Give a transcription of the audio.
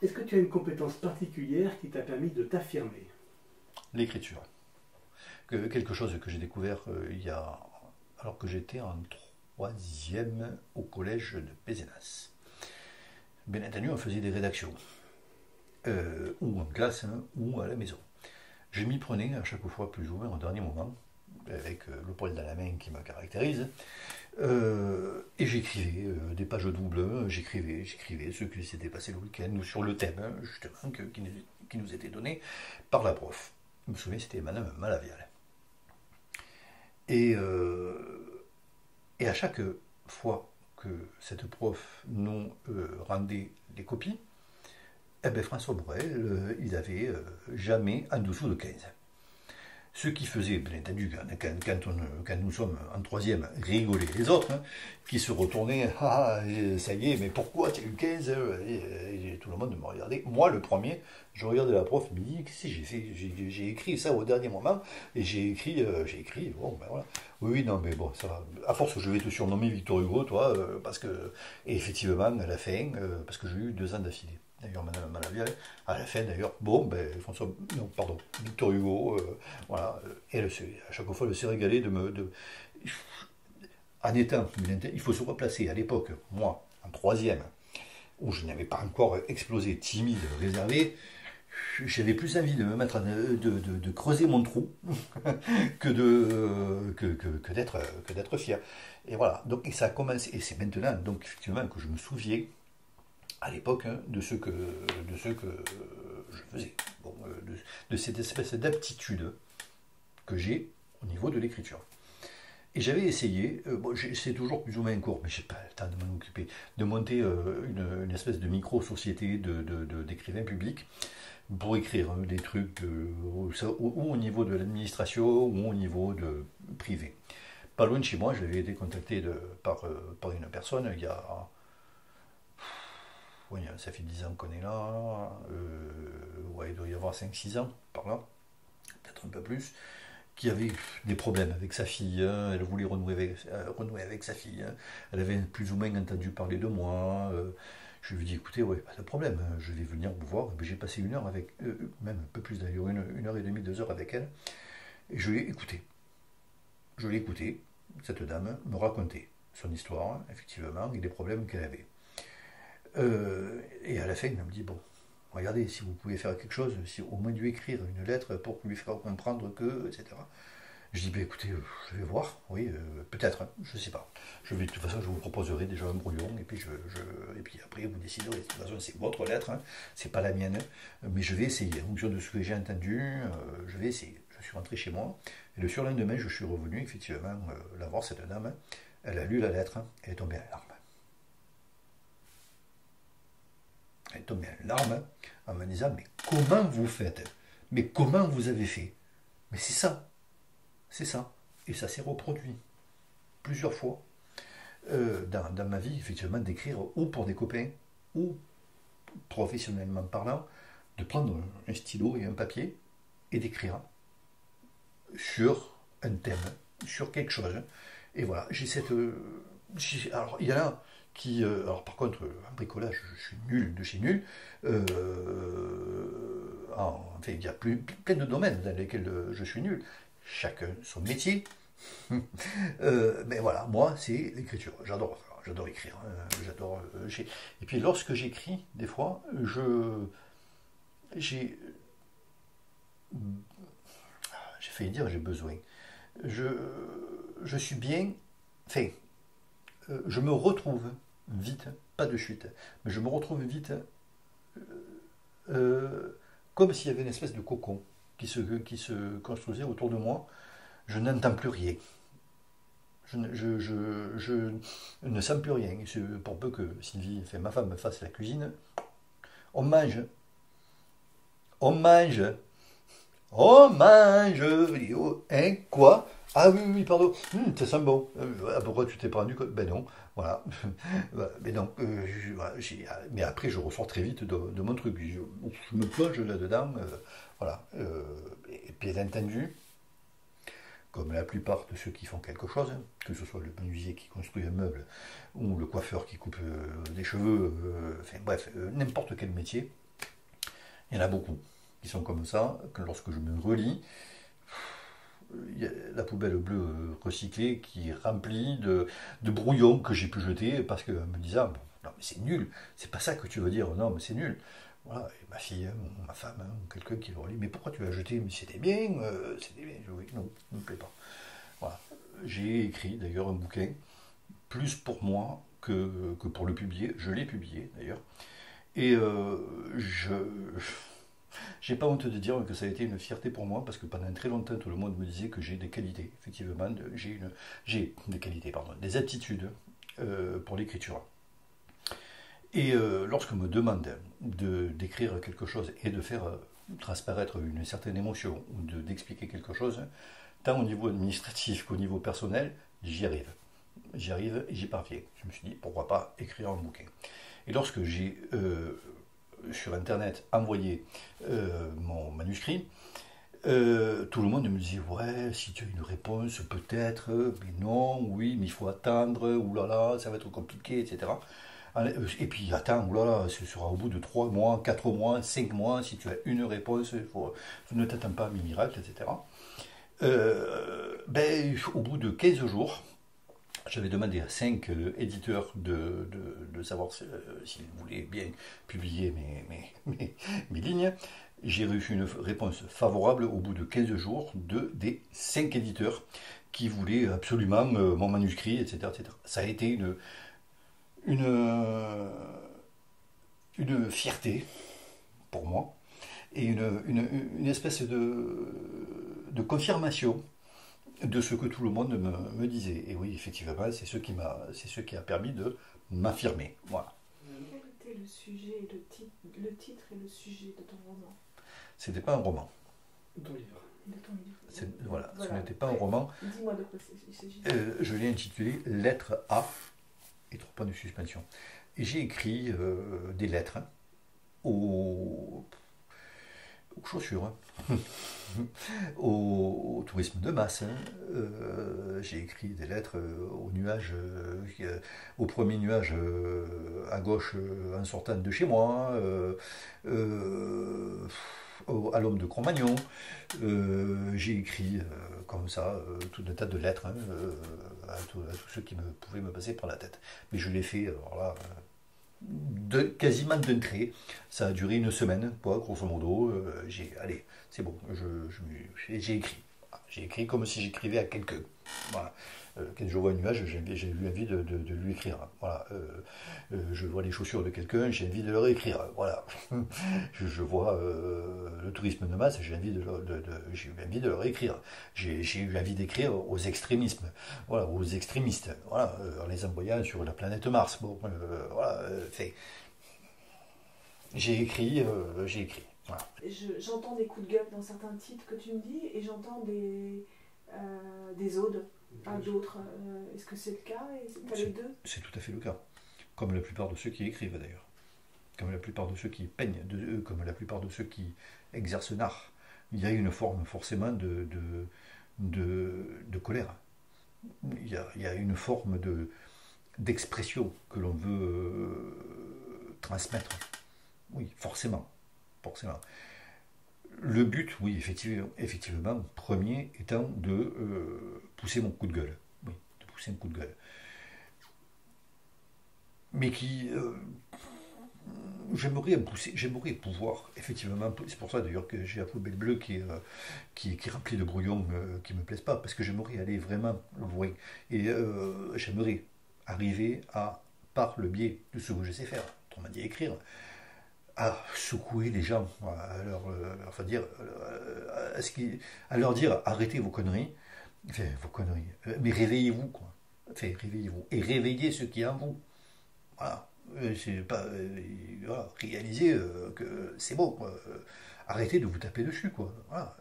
Est-ce que tu as une compétence particulière qui t'a permis de t'affirmer? L'écriture. Quelque chose que j'ai découvert alors que j'étais en troisième au collège de Pézenas. Bien entendu, on faisait des rédactions, ou en classe, hein, ou à la maison. Je m'y prenais à chaque fois plus ou moins au dernier moment, avec le poil dans la main qui me caractérise, et j'écrivais des pages doubles, j'écrivais ce qui s'était passé le week-end, ou sur le thème, hein, justement, qui nous était donné par la prof. Je me souviens, c'était Madame Malavial. Et, et à chaque fois que cette prof nous rendait des copies, eh ben François Borel, il avait jamais en dessous de 15. Ce qui faisait, bien entendu, quand nous sommes en troisième, rigoler les autres, hein, qui se retournaient, ah, ça y est, mais pourquoi tu as eu 15 et tout le monde me regardait. Moi, le premier, je regardais la prof, je me dis, qu'est-ce que j'ai fait? J'ai écrit ça au dernier moment, et j'ai écrit, bon, ben voilà. Oui, non, mais bon, ça va. À force, je vais te surnommer Victor Hugo, toi, parce que, et effectivement, à la fin, parce que j'ai eu 2 ans d'affilée. D'ailleurs, Madame Malavial, à la fin, d'ailleurs, bon, ben, François, non, pardon, Victor Hugo, voilà, et à chaque fois, elle s'est régalée en étant, il faut se replacer à l'époque, moi, en troisième, où je n'avais pas encore explosé, timide, réservé, j'avais plus envie de me mettre, de creuser mon trou que d'être fier. Et voilà, donc, et ça a commencé, et c'est maintenant, donc, effectivement, que je me souviens, à l'époque, hein, de ce que je faisais, bon, de cette espèce d'aptitude que j'ai au niveau de l'écriture. Et j'avais essayé, bon, c'est toujours plus ou moins court, mais je n'ai pas le temps de m'en occuper, de monter une espèce de micro-société d'écrivains publics pour écrire des trucs ou au niveau de l'administration ou au niveau de privé. Pas loin de chez moi, j'avais été contacté par une personne il y a. Oui, ça fait 10 ans qu'on est là. Ouais, il doit y avoir 5-6 ans, par là, peut-être un peu plus, qui avait des problèmes avec sa fille. Hein, elle voulait renouer avec sa fille. Hein, elle avait plus ou moins entendu parler de moi. Je lui ai dit, écoutez, ouais, pas de problème, je vais venir vous voir. J'ai passé 1 heure avec, même un peu plus d'ailleurs, 1 heure et demie, 2 heures avec elle. Et je l'ai écoutée. Je l'ai écoutée, cette dame me raconter son histoire, effectivement, et les problèmes qu'elle avait. Et à la fin, il me dit, bon, regardez, si vous pouvez faire quelque chose, si au moins lui écrire une lettre pour lui faire comprendre que, etc. Je dis, ben écoutez, je vais voir, oui, peut-être, hein, je ne sais pas. De toute façon, je vous proposerai déjà un brouillon, et puis, et puis après, vous déciderez. De toute façon, c'est votre lettre, hein, c'est pas la mienne, mais je vais essayer. En fonction de ce que j'ai entendu, je vais essayer. Je suis rentré chez moi, et le surlendemain, je suis revenu, effectivement, la voir, cette dame. Hein. Elle a lu la lettre, hein, elle est tombée en larmes. Elle est tombée en larmes hein, en me disant, mais comment vous faites? Mais comment vous avez fait? Mais c'est ça. C'est ça. Et ça s'est reproduit plusieurs fois dans ma vie, effectivement, d'écrire ou pour des copains, ou professionnellement parlant, de prendre un stylo et un papier et d'écrire sur un thème, sur quelque chose. Et voilà, j'ai cette... alors, il y en a qui... alors, par contre, en bricolage, je suis nul de chez nul. Enfin, il y a plein de domaines dans lesquels je suis nul. Chacun son métier. Mais voilà, moi, c'est l'écriture. J'adore écrire. J'adore. Et puis, lorsque j'écris, des fois, j'ai failli dire j'ai besoin. Je, je suis bien. Enfin, je me retrouve vite, pas de suite, mais je me retrouve vite comme s'il y avait une espèce de cocon qui se construisait autour de moi. Je n'entends plus rien. Je ne sens plus rien. Pour peu que Sylvie, enfin, ma femme, me fasse la cuisine, on mange. On mange. On mange. Je dis, oh, hein, quoi? Ah oui, oui, pardon. Ça sent bon. Pourquoi tu t'es pas rendu compte? Ben non. Voilà. Mais non. Voilà, mais après, je ressors très vite de mon truc. Je me plonge là-dedans. Voilà. Et bien entendu, comme la plupart de ceux qui font quelque chose, hein, que ce soit le menuisier qui construit un meuble ou le coiffeur qui coupe des cheveux, enfin bref, n'importe quel métier, Il y en a beaucoup qui sont comme ça, que lorsque je me relis, il y a la poubelle bleue recyclée qui est remplie de brouillons que j'ai pu jeter parce qu'elle me disait, ah, bon, non mais c'est nul, c'est pas ça que tu veux dire, non mais c'est nul. Voilà, et ma fille, hein, ou ma femme, hein, ou quelqu'un qui leur dit, mais pourquoi tu l'as jeté? Mais c'était bien, c'était bien. Je dis, oui, non, ça ne me plaît pas. Voilà. J'ai écrit d'ailleurs un bouquin, plus pour moi que pour le publier. Je l'ai publié d'ailleurs. Et je j'ai pas honte de dire que ça a été une fierté pour moi parce que pendant très longtemps tout le monde me disait que j'ai des qualités. Effectivement, j'ai des qualités, pardon, des aptitudes pour l'écriture. Et lorsqu'on me demande d'écrire quelque chose et de faire transparaître une certaine émotion ou d'expliquer quelque chose, tant au niveau administratif qu'au niveau personnel, j'y arrive. J'y arrive et j'y parviens. Je me suis dit, pourquoi pas écrire un bouquin. Et lorsque j'ai sur Internet envoyé mon manuscrit, tout le monde me disait, ouais, si tu as une réponse, peut-être, mais non, oui, mais il faut attendre, oulala, ça va être compliqué, etc. Et puis attends, oulala, ce sera au bout de 3 mois, 4 mois, 5 mois, si tu as une réponse, ne t'attends pas à mes miracles, etc. Au bout de 15 jours, j'avais demandé à 5 éditeurs de savoir s'ils voulaient bien publier mes lignes. J'ai reçu une réponse favorable au bout de 15 jours des 5 éditeurs qui voulaient absolument mon manuscrit, etc., etc. Ça a été une fierté pour moi et une espèce de confirmation de ce que tout le monde me disait. Et oui, effectivement, c'est ce qui a permis de m'affirmer. Voilà. Quel était le sujet, le titre et le sujet de ton roman? C'était pas un roman. De ton livre. De ton livre. Voilà, ce n'était pas un roman. Dis-moi de quoi il s'agit. Je l'ai intitulé Lettre A et 3 points de suspension. Et j'ai écrit des lettres aux chaussures, au tourisme de masse. J'ai écrit des lettres aux nuages, au premier nuage à gauche en sortant de chez moi, à l'homme de Cro-Magnon. J'ai écrit comme ça tout un tas de lettres à tous ceux qui pouvaient me passer par la tête. Mais je l'ai fait, alors là, quasiment d'un trait. Ça a duré une semaine, quoi, grosso modo. Allez, c'est bon, j'ai écrit. J'ai écrit comme si j'écrivais à quelqu'un. Voilà. Quand je vois un nuage, j'ai eu envie de lui écrire. Voilà. Je vois les chaussures de quelqu'un, j'ai envie de leur écrire. Voilà. Je vois le tourisme de masse, j'ai eu envie de leur écrire. J'ai eu envie d'écrire aux extrémismes, voilà, aux extrémistes, voilà, en les envoyant sur la planète Mars. Bon, voilà, j'ai écrit. Voilà. J'entends des coups de gueule dans certains titres que tu me dis et j'entends des odes à d'autres. Est-ce que c'est le cas? T'as les deux? C'est tout à fait le cas. Comme la plupart de ceux qui écrivent d'ailleurs. Comme la plupart de ceux qui peignent, comme la plupart de ceux qui exercent l'art. Il y a une forme forcément de colère. Il y a une forme d'expression que l'on veut transmettre. Oui, forcément. Forcément. Le but, oui, effectivement, premier étant de pousser mon coup de gueule. Oui, de pousser un coup de gueule. Mais qui. J'aimerais pouvoir, effectivement, c'est pour ça d'ailleurs que j'ai la poubelle bleue qui est remplie de brouillons qui ne me plaisent pas, parce que j'aimerais aller vraiment loin. Et j'aimerais arriver par le biais de ce que je sais faire, autrement dit écrire, à secouer les gens, à leur dire arrêtez vos conneries, mais réveillez-vous, quoi. Réveillez-vous et réveillez ce qui est en vous. Voilà. C'est pas, voilà, réalisez que c'est bon, quoi. Arrêtez de vous taper dessus, quoi. Voilà.